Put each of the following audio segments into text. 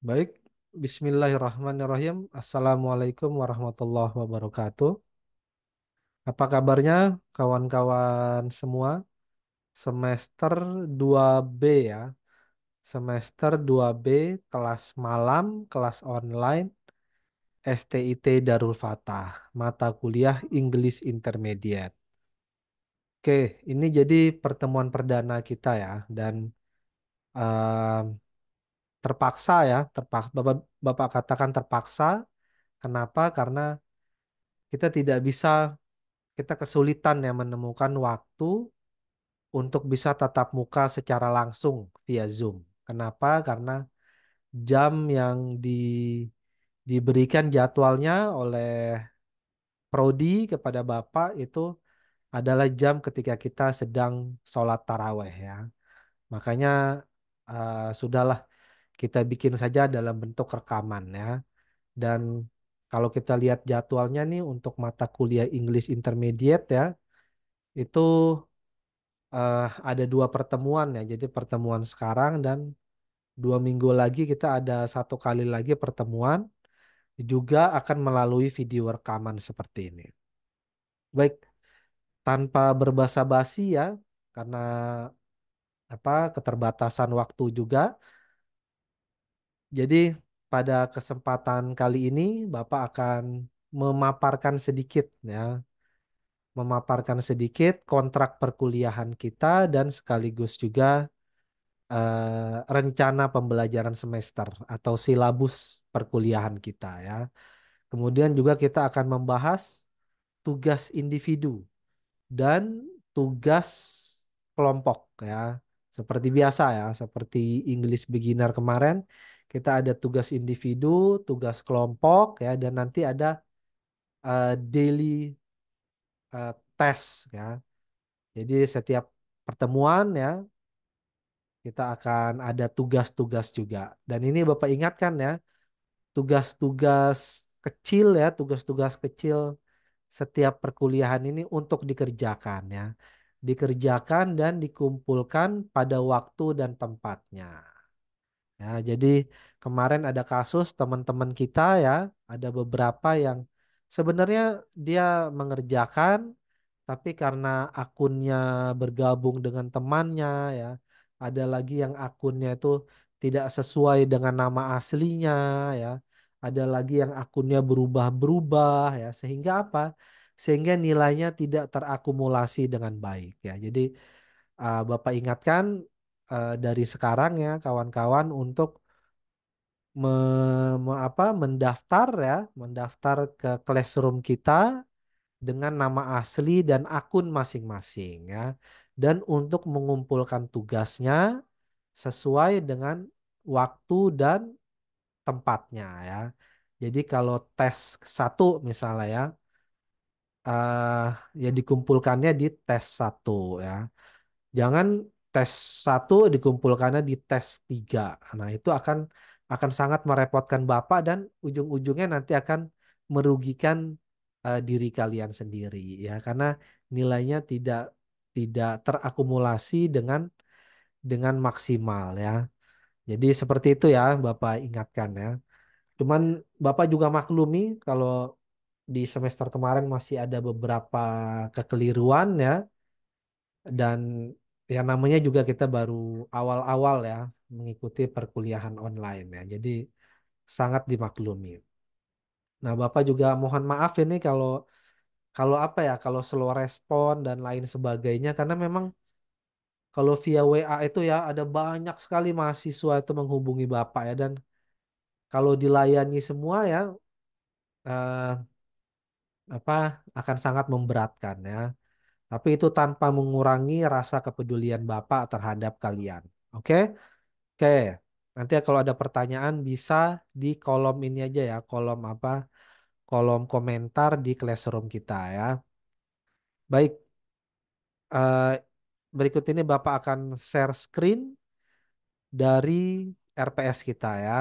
Baik, Bismillahirrahmanirrahim. Assalamualaikum warahmatullahi wabarakatuh. Apa kabarnya kawan-kawan semua? Semester 2B ya. Semester 2B kelas malam, kelas online, STIT Darul Fatah, mata kuliah English Intermediate. Oke, ini jadi pertemuan perdana kita ya dan ehm, terpaksa ya, Bapak, Bapak katakan terpaksa. Kenapa? Karena kita tidak bisa kita kesulitan ya menemukan waktu untuk bisa tatap muka secara langsung via Zoom. Kenapa? Karena jam yang diberikan jadwalnya oleh Prodi kepada Bapak itu adalah jam ketika kita sedang sholat taraweh ya. Makanya sudahlah kita bikin saja dalam bentuk rekaman ya. Dan kalau kita lihat jadwalnya nih untuk mata kuliah English Intermediate ya, itu ada dua pertemuan ya. Jadi pertemuan sekarang dan 2 minggu lagi kita ada satu kali lagi pertemuan juga akan melalui video rekaman seperti ini. Baik, tanpa berbasa-basi ya, karena keterbatasan waktu juga. Jadi pada kesempatan kali ini Bapak akan memaparkan sedikit ya, memaparkan sedikit kontrak perkuliahan kita dan sekaligus juga rencana pembelajaran semester atau silabus perkuliahan kita ya. Kemudian juga kita akan membahas tugas individu dan tugas kelompok ya. Seperti biasa ya, seperti English beginner kemarin, kita ada tugas individu, tugas kelompok ya, dan nanti ada daily test ya. Jadi setiap pertemuan ya kita akan ada tugas-tugas juga. Dan ini Bapak ingatkan ya, tugas-tugas kecil ya, tugas-tugas kecil setiap perkuliahan ini untuk dikerjakan ya. Dikerjakan dan dikumpulkan pada waktu dan tempatnya. Ya, jadi kemarin ada kasus teman-teman kita ya, ada beberapa yang sebenarnya dia mengerjakan, tapi karena akunnya bergabung dengan temannya ya, ada lagi yang akunnya itu tidak sesuai dengan nama aslinya ya, ada lagi yang akunnya berubah-berubah ya, sehingga apa? Sehingga nilainya tidak terakumulasi dengan baik ya. Jadi Bapak ingatkan dari sekarang ya kawan-kawan untuk mendaftar ya, mendaftar ke classroom kita dengan nama asli dan akun masing-masing ya. Dan untuk mengumpulkan tugasnya sesuai dengan waktu dan tempatnya ya. Jadi kalau tes satu misalnya ya, eh ya dikumpulkannya di tes satu ya. Jangan tes satu dikumpulkannya di tes tiga. Nah, itu akan sangat merepotkan Bapak dan ujung-ujungnya nanti akan merugikan diri kalian sendiri ya karena nilainya tidak terakumulasi dengan maksimal ya. Jadi seperti itu ya Bapak ingatkan ya. Cuman Bapak juga maklumi kalau di semester kemarin masih ada beberapa kekeliruan ya dan yang namanya juga kita baru awal-awal ya mengikuti perkuliahan online ya. Jadi sangat dimaklumi. Nah, Bapak juga mohon maaf ini kalau kalau apa ya, kalau slow respon dan lain sebagainya karena memang kalau via WA itu ya ada banyak sekali mahasiswa itu menghubungi Bapak ya dan kalau dilayani semua ya eh, apa akan sangat memberatkan ya. Tapi itu tanpa mengurangi rasa kepedulian Bapak terhadap kalian. Oke? Oke, nanti kalau ada pertanyaan bisa di kolom ini aja ya, kolom apa? Kolom komentar di Classroom kita ya. Baik, eh, berikut ini Bapak akan share screen dari RPS kita ya.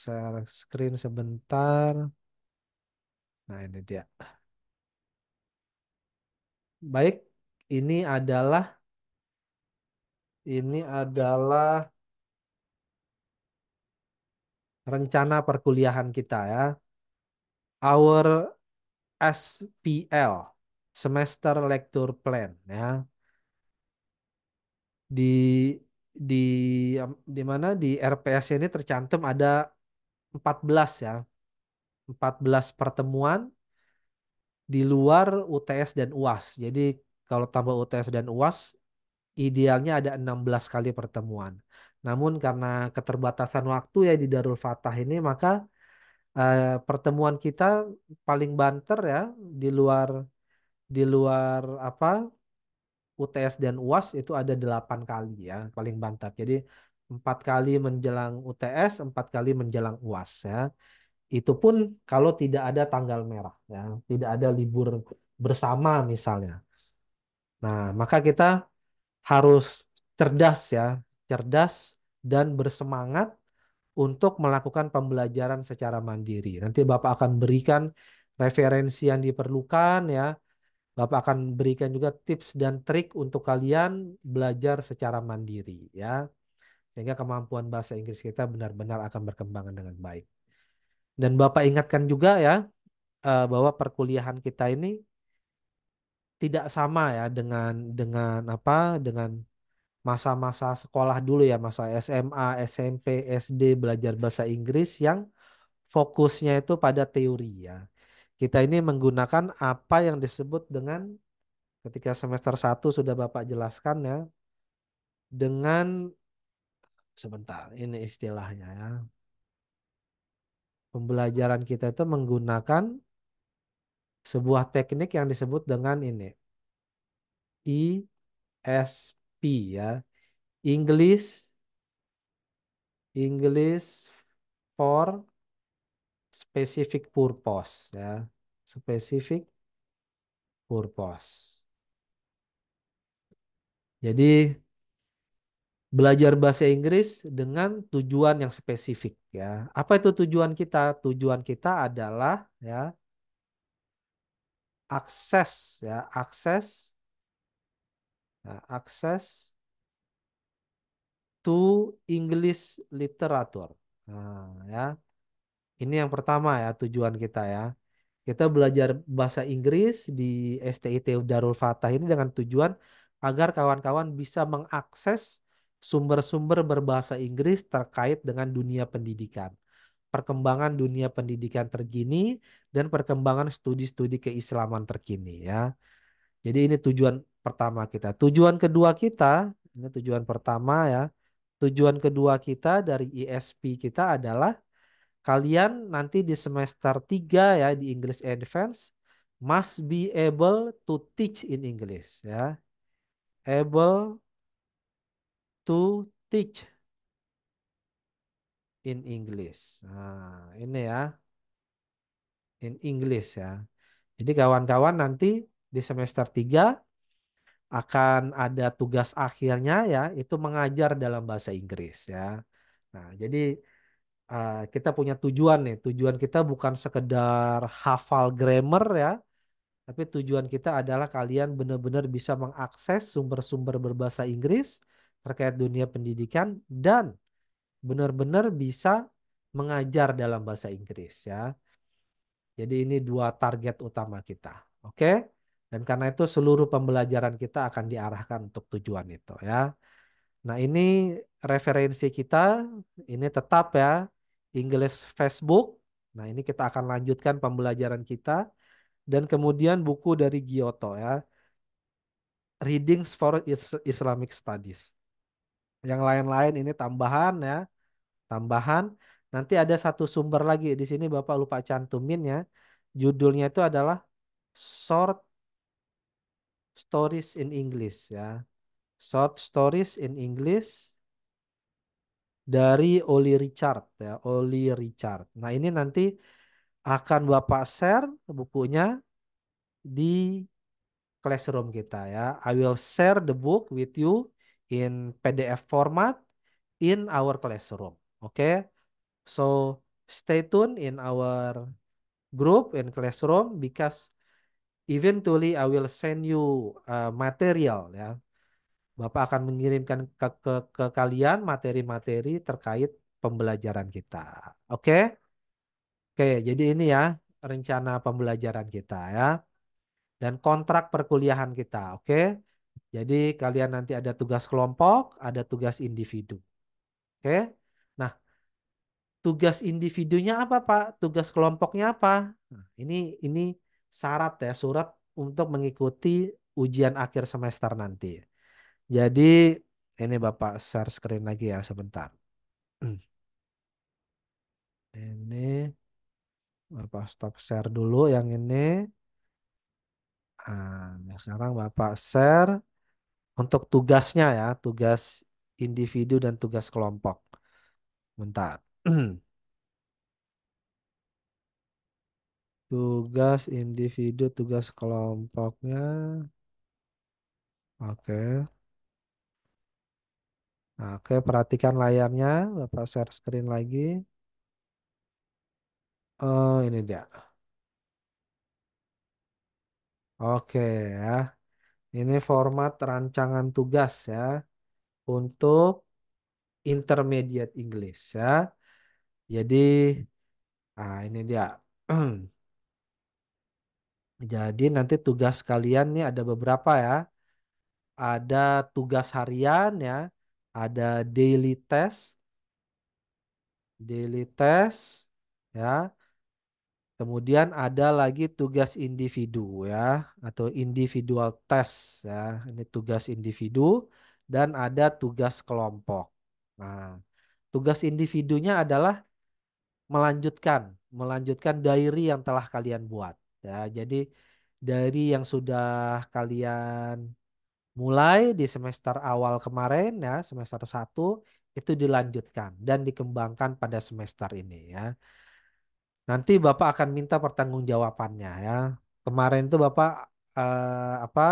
Share screen sebentar. Nah, ini dia. Baik, ini adalah rencana perkuliahan kita ya. Our SPL, Semester Lecture Plan ya. Di di di mana di RPS ini tercantum ada 14 ya. 14 pertemuan di luar UTS dan UAS. Jadi kalau tambah UTS dan UAS idealnya ada 16 kali pertemuan. Namun karena keterbatasan waktu ya di Darul Fatah ini maka pertemuan kita paling banter ya di luar apa UTS dan UAS itu ada 8 kali ya paling banter. Jadi 4 kali menjelang UTS, 4 kali menjelang UAS ya. Itu pun kalau tidak ada tanggal merah ya, tidak ada libur bersama misalnya. Nah, maka kita harus cerdas ya, cerdas dan bersemangat untuk melakukan pembelajaran secara mandiri. Nanti Bapak akan berikan referensi yang diperlukan ya. Bapak akan berikan juga tips dan trik untuk kalian belajar secara mandiri ya. Sehingga kemampuan bahasa Inggris kita benar-benar akan berkembang dengan baik. Dan Bapak ingatkan juga ya bahwa perkuliahan kita ini tidak sama ya dengan apa dengan masa-masa sekolah dulu ya, masa SMA, SMP, SD belajar bahasa Inggris yang fokusnya itu pada teori ya. Kita ini menggunakan apa yang disebut dengan ketika semester 1 sudah Bapak jelaskan ya, dengan sebentar ini istilahnya ya. Pembelajaran kita itu menggunakan sebuah teknik yang disebut dengan ini ESP ya. English English for specific purpose ya. Specific purpose. Jadi belajar bahasa Inggris dengan tujuan yang spesifik ya. Apa itu tujuan kita? Tujuan kita adalah ya akses ya, akses to English literature. Nah, ya. Ini yang pertama ya tujuan kita ya. Kita belajar bahasa Inggris di STIT Darul Fatah ini dengan tujuan agar kawan-kawan bisa mengakses sumber-sumber berbahasa Inggris terkait dengan dunia pendidikan, perkembangan dunia pendidikan terkini, dan perkembangan studi-studi keislaman terkini ya. Jadi ini tujuan pertama kita. Tujuan kedua kita, ini tujuan pertama ya. Tujuan kedua kita dari ESP kita adalah kalian nanti di semester 3 ya di English Advance must be able to teach in English ya. Able to teach in English. Nah, ini ya, in English ya. Jadi kawan-kawan nanti di semester 3 akan ada tugas akhirnya ya, itu mengajar dalam bahasa Inggris ya. Nah, jadi kita punya tujuan nih. Tujuan kita bukan sekedar hafal grammar ya, tapi tujuan kita adalah kalian benar-benar bisa mengakses sumber-sumber berbahasa Inggris terkait dunia pendidikan dan benar-benar bisa mengajar dalam bahasa Inggris ya. Jadi ini dua target utama kita. Oke? Dan karena itu seluruh pembelajaran kita akan diarahkan untuk tujuan itu ya. Nah, ini referensi kita, ini tetap ya, English Facebook. Nah, ini kita akan lanjutkan pembelajaran kita. Dan kemudian buku dari Giotto ya, Readings for Islamic Studies. Yang lain-lain ini tambahan ya, tambahan. Nanti ada satu sumber lagi di sini Bapak lupa cantumin ya. Judulnya itu adalah Short Stories in English ya. Short Stories in English dari Oli Richard ya, Oli Richard. Nah, ini nanti akan Bapak share bukunya di classroom kita ya. I will share the book with you in PDF format in our classroom. Oke. So stay tuned in our group in classroom because eventually I will send you material ya. Bapak akan mengirimkan ke kalian materi-materi terkait pembelajaran kita. Oke? Oke, jadi ini ya rencana pembelajaran kita ya dan kontrak perkuliahan kita. Oke? Jadi kalian nanti ada tugas kelompok, ada tugas individu. Oke? Nah, tugas individunya apa, Pak? Tugas kelompoknya apa? Nah, ini syarat ya, surat untuk mengikuti ujian akhir semester nanti. Jadi ini Bapak share screen lagi ya sebentar. Ini Bapak stop share dulu yang ini. Nah, sekarang Bapak share untuk tugasnya ya, tugas individu dan tugas kelompok. Bentar. Tugas individu, tugas kelompoknya. Oke. Nah, oke, perhatikan layarnya. Bapak share screen lagi. Oh, ini dia. Oke ya. Ini format rancangan tugas ya untuk intermediate English ya. Jadi, ini dia. Jadi nanti tugas kalian nih ada beberapa ya. Ada tugas harian ya. Ada daily test ya. Kemudian ada lagi tugas individu ya atau individual test ya. Ini tugas individu dan ada tugas kelompok. Nah, tugas individunya adalah melanjutkan melanjutkan diary yang telah kalian buat ya. Jadi diary yang sudah kalian mulai di semester awal kemarin ya, semester 1 itu dilanjutkan dan dikembangkan pada semester ini ya. Nanti Bapak akan minta pertanggungjawabannya ya. Kemarin itu Bapak apa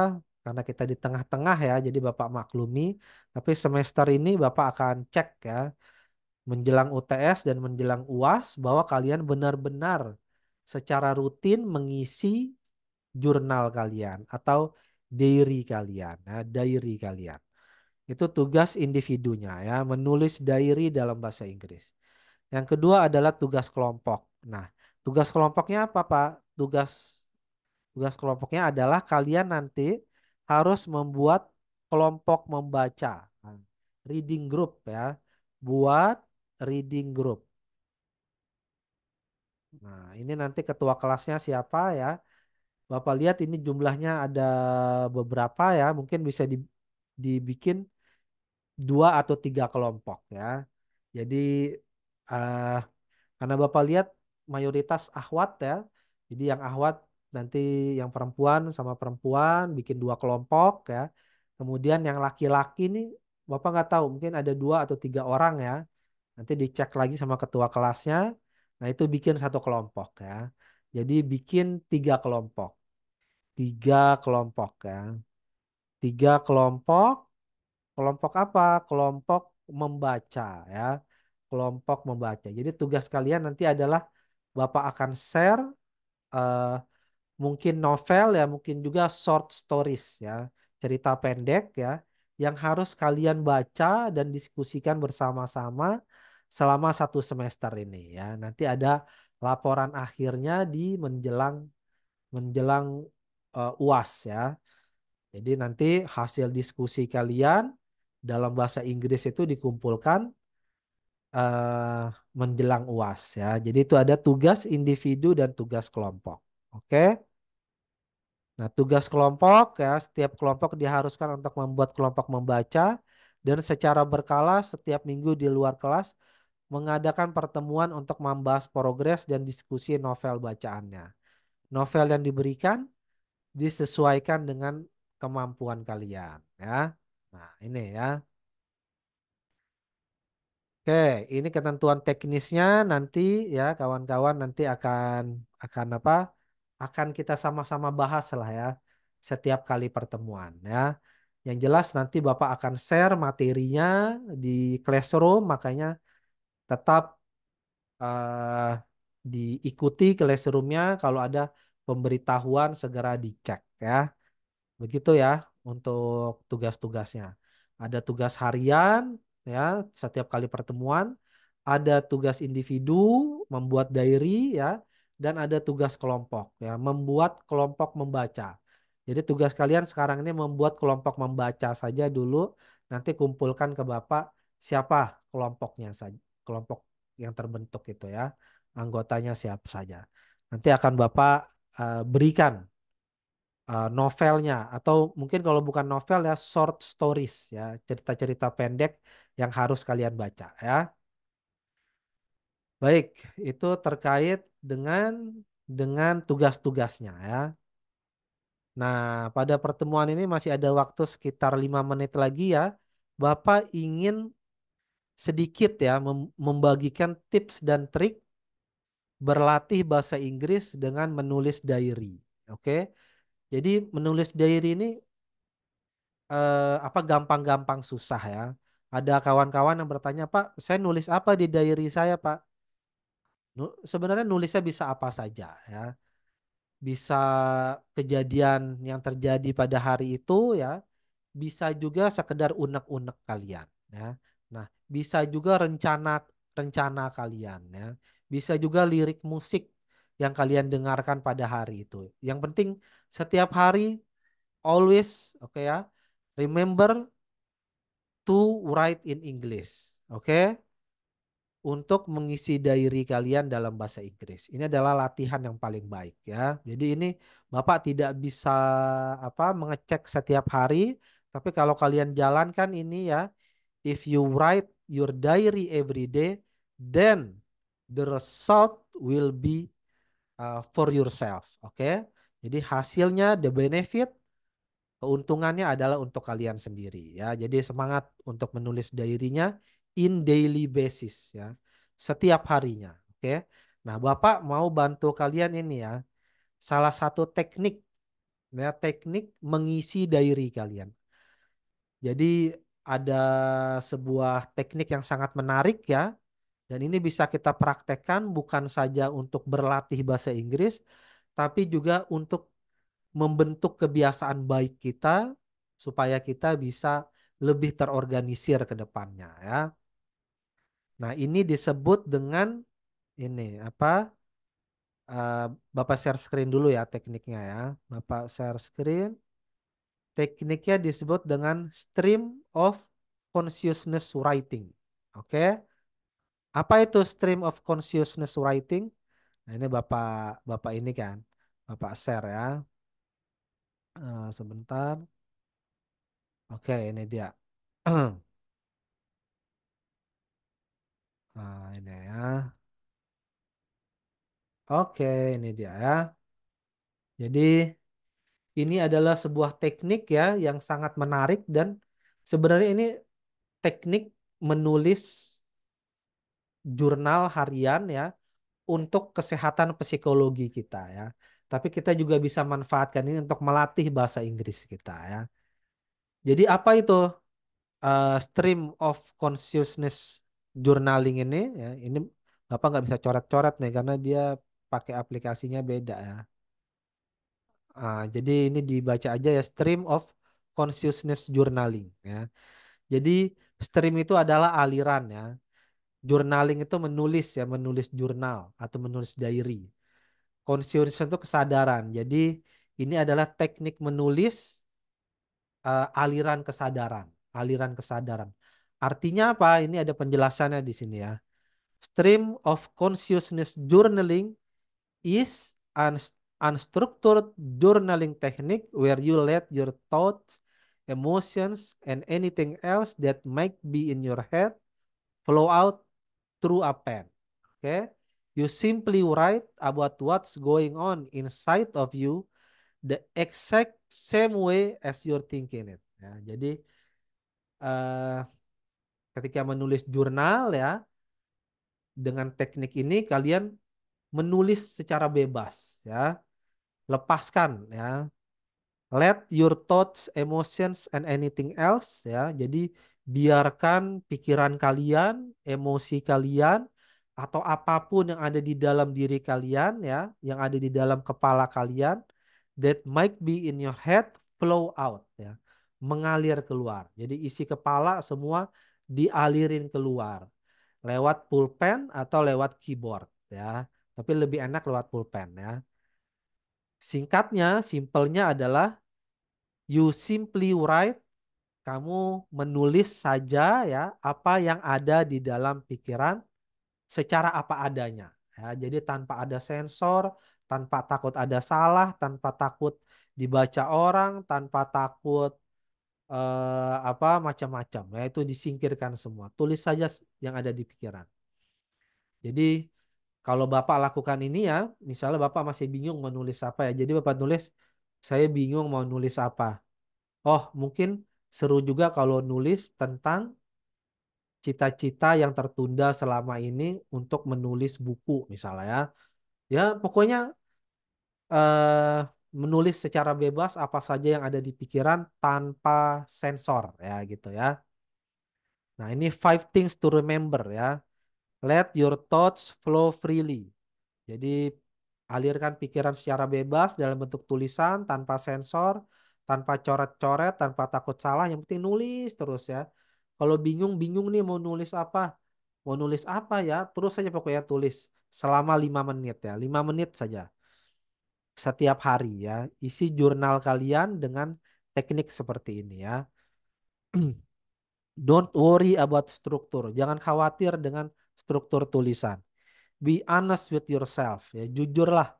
karena kita di tengah-tengah ya, jadi Bapak maklumi. Tapi semester ini Bapak akan cek ya menjelang UTS dan menjelang UAS bahwa kalian benar-benar secara rutin mengisi jurnal kalian atau diary kalian, ya, diary kalian. Itu tugas individunya ya, menulis diary dalam bahasa Inggris. Yang kedua adalah tugas kelompok. Nah, tugas kelompoknya apa, Pak? Tugas tugas kelompoknya adalah kalian nanti harus membuat kelompok membaca. Nah, reading group ya. Buat reading group. Nah, ini nanti ketua kelasnya siapa ya? Bapak lihat ini jumlahnya ada beberapa ya, mungkin bisa dibikin 2 atau 3 kelompok ya. Jadi eh, karena Bapak lihat mayoritas ahwat ya. Jadi yang ahwat nanti yang perempuan sama perempuan bikin 2 kelompok ya. Kemudian yang laki-laki nih Bapak nggak tahu mungkin ada 2 atau 3 orang ya. Nanti dicek lagi sama ketua kelasnya. Nah itu bikin 1 kelompok ya. Jadi bikin 3 kelompok. 3 kelompok ya. 3 kelompok. Kelompok apa? Kelompok membaca ya. Kelompok membaca. Jadi tugas kalian nanti adalah Bapak akan share eh, mungkin novel ya, mungkin juga short stories ya, cerita pendek ya, yang harus kalian baca dan diskusikan bersama-sama selama 1 semester ini ya. Nanti ada laporan akhirnya di menjelang menjelang UAS ya. Jadi nanti hasil diskusi kalian dalam bahasa Inggris itu dikumpulkan eh, menjelang UAS ya. Jadi itu ada tugas individu dan tugas kelompok. Oke. Nah, tugas kelompok ya, setiap kelompok diharuskan untuk membuat kelompok membaca dan secara berkala setiap minggu di luar kelas mengadakan pertemuan untuk membahas progres dan diskusi novel bacaannya. Novel yang diberikan disesuaikan dengan kemampuan kalian ya. Nah, ini ya. Oke, ini ketentuan teknisnya nanti ya kawan-kawan nanti akan apa? Akan kita sama-sama bahas lah ya setiap kali pertemuan ya. Yang jelas nanti Bapak akan share materinya di Classroom, makanya tetap eh, diikuti Classroom-nya kalau ada pemberitahuan segera dicek ya. Begitu ya untuk tugas-tugasnya. Ada tugas harian ya setiap kali pertemuan, ada tugas individu membuat diary ya, dan ada tugas kelompok ya, membuat kelompok membaca. Jadi tugas kalian sekarang ini membuat kelompok membaca saja dulu, nanti kumpulkan ke Bapak siapa kelompoknya saja, kelompok yang terbentuk itu ya, anggotanya siapa saja. Nanti akan Bapak berikan novelnya, atau mungkin kalau bukan novel ya short stories ya, cerita-cerita pendek yang harus kalian baca ya. Baik, itu terkait dengan tugas-tugasnya ya. Nah, pada pertemuan ini masih ada waktu sekitar 5 menit lagi ya. Bapak ingin sedikit ya membagikan tips dan trik berlatih bahasa Inggris dengan menulis diary. Oke. Jadi menulis diary ini apa gampang-gampang susah ya. Ada kawan-kawan yang bertanya, Pak, saya nulis apa di diary saya, Pak? Sebenarnya nulisnya bisa apa saja ya. Bisa kejadian yang terjadi pada hari itu ya, bisa juga sekedar unek-unek kalian ya. Nah, bisa juga rencana kalian ya. Bisa juga lirik musik yang kalian dengarkan pada hari itu. Yang penting setiap hari always oke ya. Remember to write in English. Oke? Untuk mengisi diary kalian dalam bahasa Inggris. Ini adalah latihan yang paling baik ya. Jadi ini Bapak tidak bisa mengecek setiap hari, tapi kalau kalian jalankan ini ya, if you write your diary every day, then the result will be for yourself. Oke? Jadi hasilnya, the benefit, keuntungannya adalah untuk kalian sendiri ya. Jadi semangat untuk menulis diary-nya in daily basis ya. Setiap harinya. Oke. Nah, Bapak mau bantu kalian ini ya. Salah satu teknik ya, teknik mengisi diary kalian. Jadi ada sebuah teknik yang sangat menarik ya. Dan ini bisa kita praktekkan bukan saja untuk berlatih bahasa Inggris, tapi juga untuk membentuk kebiasaan baik kita supaya kita bisa lebih terorganisir ke depannya ya. Nah, ini disebut dengan ini eh, Bapak share screen dulu ya tekniknya ya. Bapak share screen. Tekniknya disebut dengan stream of consciousness writing. Oke. Apa itu stream of consciousness writing? Nah, ini Bapak Bapak ini kan. Bapak share ya. Sebentar. Oke, ini dia. Nah, ini ya. Oke, ini dia ya. Jadi ini adalah sebuah teknik ya yang sangat menarik dan sebenarnya ini teknik menulis jurnal harian ya untuk kesehatan psikologi kita ya. Tapi kita juga bisa manfaatkan ini untuk melatih bahasa Inggris kita ya. Jadi apa itu stream of consciousness journaling ini ya? Ini Bapak nggak bisa coret-coret nih karena dia pakai aplikasinya beda ya. Jadi ini dibaca aja ya stream of consciousness journaling ya. Jadi stream itu adalah aliran ya. Journaling itu menulis ya, menulis jurnal atau menulis diary. Consciousness itu kesadaran. Jadi ini adalah teknik menulis aliran kesadaran, aliran kesadaran. Artinya apa? Ini ada penjelasannya di sini ya. Stream of consciousness journaling is unstructured journaling technique where you let your thoughts, emotions, and anything else that might be in your head flow out through a pen. Okay? You simply write about what's going on inside of you the exact same way as you're thinking it. Ya, jadi eh, ketika menulis jurnal ya, dengan teknik ini kalian menulis secara bebas ya. Lepaskan ya. Let your thoughts, emotions, and anything else ya. Jadi biarkan pikiran kalian, emosi kalian, atau apapun yang ada di dalam diri kalian ya, yang ada di dalam kepala kalian, that might be in your head, flow out ya, mengalir keluar. Jadi isi kepala semua dialirin keluar. lewat pulpen atau lewat keyboard ya. Tapi lebih enak lewat pulpen ya. Singkatnya, simpelnya adalah you simply write, kamu menulis saja ya apa yang ada di dalam pikiran secara apa adanya. Ya, jadi tanpa ada sensor, tanpa takut ada salah, tanpa takut dibaca orang, tanpa takut apa macam-macam. Ya, itu disingkirkan semua. Tulis saja yang ada di pikiran. Jadi kalau Bapak lakukan ini ya, misalnya Bapak masih bingung mau nulis apa ya. Jadi Bapak nulis, saya bingung mau nulis apa. Oh, mungkin seru juga kalau nulis tentang cita-cita yang tertunda selama ini untuk menulis buku misalnya ya. Ya, pokoknya eh, menulis secara bebas apa saja yang ada di pikiran tanpa sensor ya gitu ya. Nah, ini five things to remember ya. Let your thoughts flow freely. Jadi alirkan pikiran secara bebas dalam bentuk tulisan tanpa sensor, tanpa coret-coret, tanpa takut salah. Yang penting nulis terus ya. Kalau bingung-bingung nih mau nulis apa, mau nulis apa ya, terus saja pokoknya tulis selama 5 menit ya, 5 menit saja setiap hari ya. Isi jurnal kalian dengan teknik seperti ini ya. Don't worry about struktur. Jangan khawatir dengan struktur tulisan. Be honest with yourself ya. Jujurlah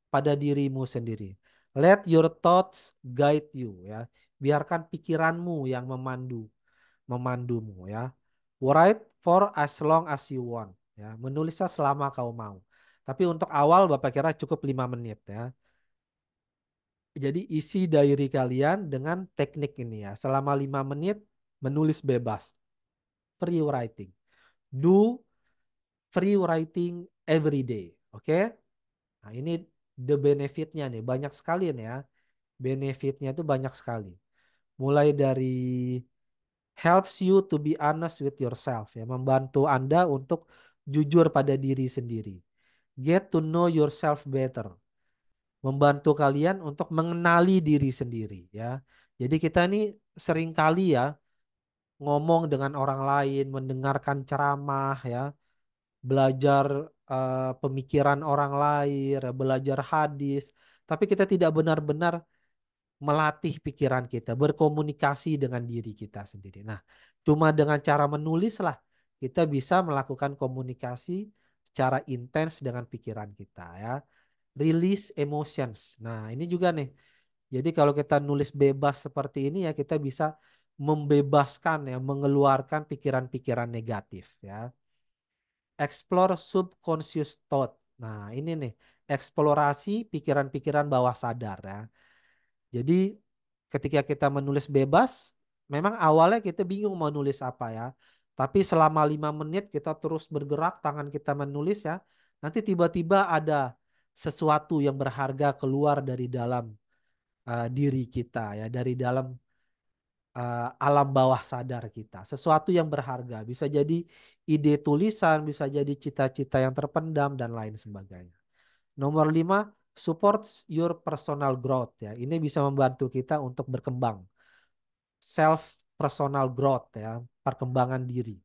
pada dirimu sendiri. Let your thoughts guide you ya. Biarkan pikiranmu yang memandumu ya. Write for as long as you want ya. Menulisnya selama kau mau. Tapi untuk awal Bapak kira cukup 5 menit ya. Jadi isi diary kalian dengan teknik ini ya. Selama 5 menit menulis bebas. Free writing. Do free writing every day. Oke? Nah, ini the benefitnya nih. Banyak sekali nih ya. Benefitnya itu banyak sekali. Mulai dari helps you to be honest with yourself ya, membantu Anda untuk jujur pada diri sendiri. Get to know yourself better. Membantu kalian untuk mengenali diri sendiri ya. Jadi kita ini sering kali ya ngomong dengan orang lain, mendengarkan ceramah ya, belajar pemikiran orang lain, belajar hadis, tapi kita tidak benar-benar melatih pikiran kita, berkomunikasi dengan diri kita sendiri. Nah, cuma dengan cara menulis lah kita bisa melakukan komunikasi secara intens dengan pikiran kita ya. Release emotions. Nah, ini juga nih. Jadi kalau kita nulis bebas seperti ini ya kita bisa membebaskan ya, mengeluarkan pikiran-pikiran negatif ya. Explore subconscious thought. Nah, ini nih, eksplorasi pikiran-pikiran bawah sadar ya. Jadi ketika kita menulis bebas, memang awalnya kita bingung mau nulis apa ya. Tapi selama 5 menit kita terus bergerak, tangan kita menulis ya. Nanti tiba-tiba ada sesuatu yang berharga keluar dari dalam diri kita ya, dari dalam alam bawah sadar kita. Sesuatu yang berharga, bisa jadi ide tulisan, bisa jadi cita-cita yang terpendam dan lain sebagainya. Nomor 5, supports your personal growth ya. Ini bisa membantu kita untuk berkembang. Self personal growth ya, perkembangan diri.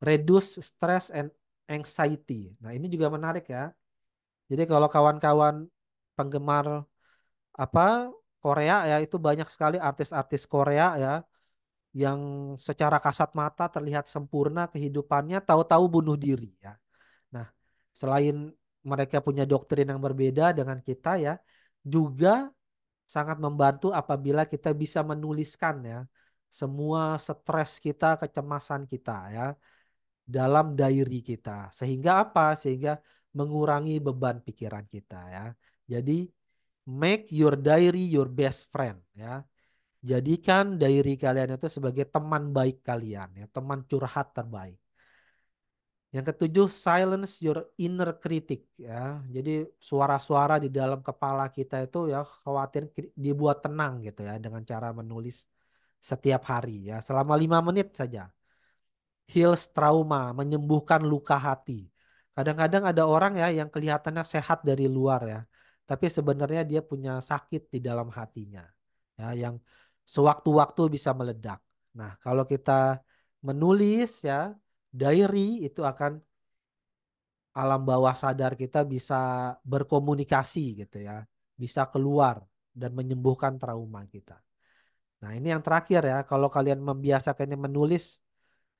Reduce stress and anxiety. Nah, ini juga menarik ya. Jadi kalau kawan-kawan penggemar apa Korea ya, itu banyak sekali artis-artis Korea ya yang secara kasat mata terlihat sempurna kehidupannya, tahu-tahu bunuh diri ya. Nah, selain mereka punya doktrin yang berbeda dengan kita ya, juga sangat membantu apabila kita bisa menuliskan ya semua stres kita, kecemasan kita ya dalam diary kita. Sehingga apa? Sehingga mengurangi beban pikiran kita ya. Jadi make your diary your best friend ya. Jadikan diary kalian itu sebagai teman baik kalian ya, teman curhat terbaik. Yang ketujuh, silence your inner critic ya. Jadi suara-suara di dalam kepala kita itu ya khawatir dibuat tenang gitu ya dengan cara menulis setiap hari ya selama 5 menit saja. Heals trauma, menyembuhkan luka hati. Kadang-kadang ada orang ya yang kelihatannya sehat dari luar ya, tapi sebenarnya dia punya sakit di dalam hatinya ya yang sewaktu-waktu bisa meledak. Nah, kalau kita menulis ya diary itu akan alam bawah sadar kita bisa berkomunikasi gitu ya, bisa keluar dan menyembuhkan trauma kita. Nah, ini yang terakhir ya, kalau kalian membiasakannya menulis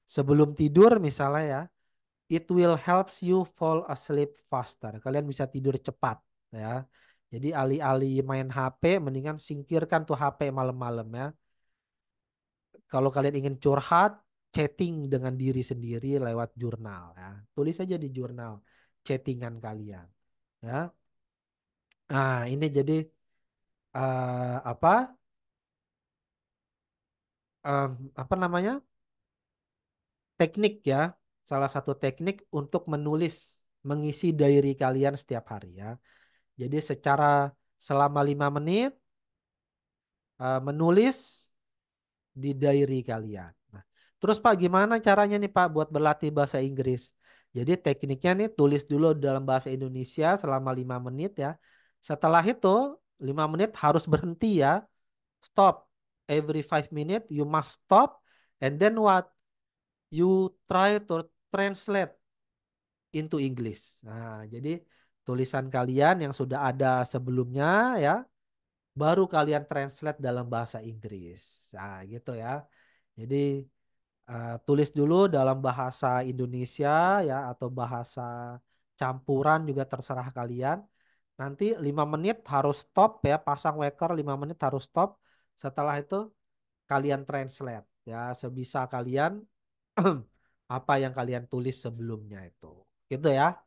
sebelum tidur misalnya ya, it will helps you fall asleep faster. Kalian bisa tidur cepat ya. Jadi alih-alih main HP, mendingan singkirkan tuh HP malam-malam ya. Kalau kalian ingin curhat, chatting dengan diri sendiri lewat jurnal ya. Tulis aja di jurnal chattingan kalian ya. Nah, ini jadi apa apa namanya? Teknik ya. Salah satu teknik untuk menulis, mengisi diary kalian setiap hari ya. Jadi secara selama 5 menit menulis di diary kalian. Nah, terus Pak gimana caranya nih Pak buat berlatih bahasa Inggris? Jadi tekniknya nih tulis dulu dalam bahasa Indonesia selama 5 menit ya. Setelah itu 5 menit harus berhenti ya. Stop. Every 5 minutes you must stop. And then what? You try to translate into English. Nah, jadi tulisan kalian yang sudah ada sebelumnya ya baru kalian translate dalam bahasa Inggris. Nah, gitu ya. Jadi tulis dulu dalam bahasa Indonesia ya atau bahasa campuran juga terserah kalian. Nanti 5 menit harus stop ya, pasang waker 5 menit harus stop. Setelah itu kalian translate ya sebisa kalian apa yang kalian tulis sebelumnya itu. Gitu ya.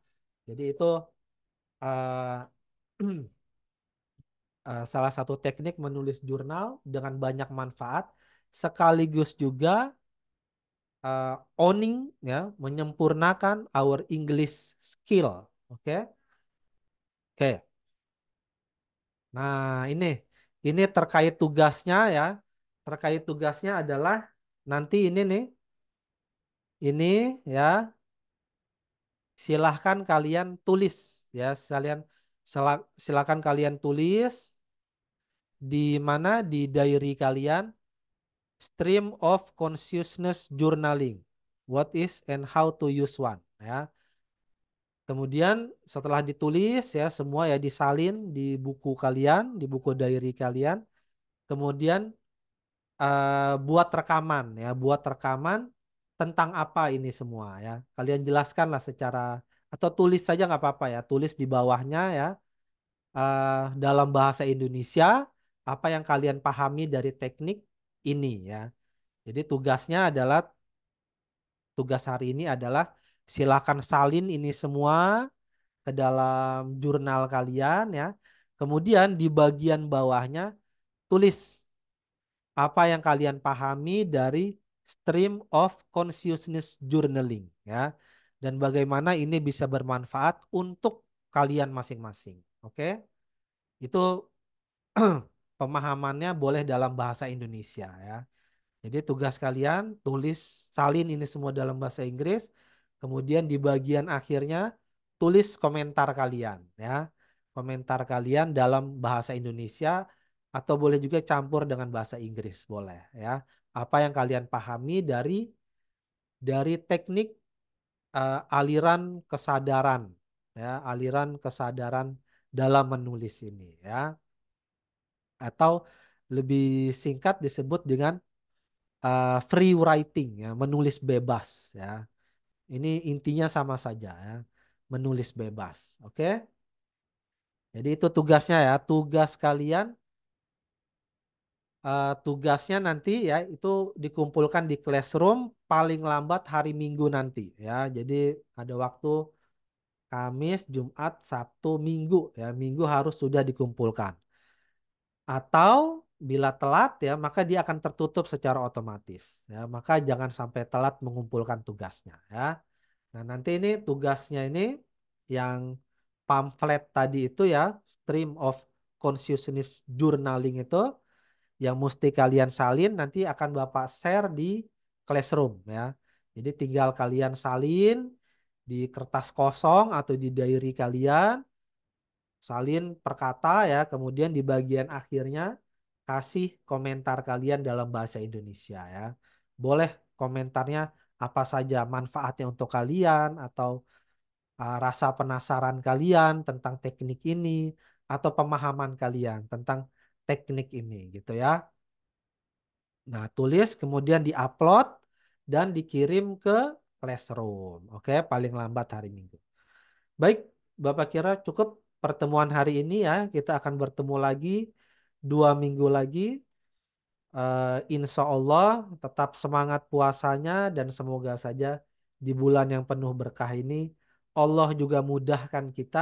Jadi itu uh, salah satu teknik menulis jurnal dengan banyak manfaat sekaligus juga owning ya menyempurnakan our English skill. Oke. Oke. Nah, ini terkait tugasnya ya. Terkait tugasnya adalah nanti ini nih, ini ya silahkan kalian tulis ya, silakan kalian tulis di mana di diary kalian stream of consciousness journaling. What is and how to use one ya. Kemudian setelah ditulis ya semua ya disalin di buku kalian, di buku diary kalian. Kemudian buat rekaman ya, buat rekaman tentang apa ini semua ya. Kalian jelaskanlah secara atau tulis saja nggak apa-apa ya, tulis di bawahnya ya dalam bahasa Indonesia apa yang kalian pahami dari teknik ini ya. Jadi tugas hari ini adalah silakan salin ini semua ke dalam jurnal kalian ya. Kemudian di bagian bawahnya tulis apa yang kalian pahami dari stream of consciousness journaling ya. Dan bagaimana ini bisa bermanfaat untuk kalian masing-masing. Oke? Itu pemahamannya boleh dalam bahasa Indonesia ya. Jadi tugas kalian tulis salin ini semua dalam bahasa Inggris, kemudian di bagian akhirnya tulis komentar kalian ya. Komentar kalian dalam bahasa Indonesia atau boleh juga campur dengan bahasa Inggris boleh ya. Apa yang kalian pahami dari teknik aliran kesadaran ya, aliran kesadaran dalam menulis ini ya. Atau lebih singkat disebut dengan free writing ya, menulis bebas ya. Ini intinya sama saja ya, menulis bebas. Oke? Jadi itu tugasnya ya. Tugas kalian, tugasnya nanti ya itu dikumpulkan di classroom paling lambat hari Minggu nanti ya. Jadi ada waktu Kamis, Jumat, Sabtu, Minggu ya. Minggu harus sudah dikumpulkan. Atau bila telat ya, maka dia akan tertutup secara otomatis ya. Maka jangan sampai telat mengumpulkan tugasnya ya. Nah, nanti ini tugasnya ini yang pamflet tadi itu ya, Stream of Consciousness Journaling itu yang mesti kalian salin nanti akan Bapak share di Classroom ya. Jadi tinggal kalian salin di kertas kosong atau di diary kalian, salin per kata ya, kemudian di bagian akhirnya kasih komentar kalian dalam bahasa Indonesia ya. Boleh komentarnya apa saja manfaatnya untuk kalian atau rasa penasaran kalian tentang teknik ini atau pemahaman kalian tentang teknik ini gitu ya. Nah, tulis kemudian diupload dan dikirim ke Classroom. Oke, paling lambat hari Minggu. Baik, Bapak kira cukup pertemuan hari ini ya. Kita akan bertemu lagi 2 minggu lagi. Insya Allah tetap semangat puasanya dan semoga saja di bulan yang penuh berkah ini Allah juga mudahkan kita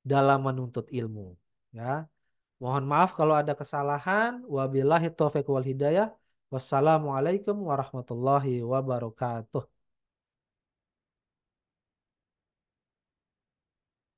dalam menuntut ilmu. Ya, mohon maaf kalau ada kesalahan. Wabillahi taufiq wal hidayah. Wassalamualaikum warahmatullahi wabarakatuh.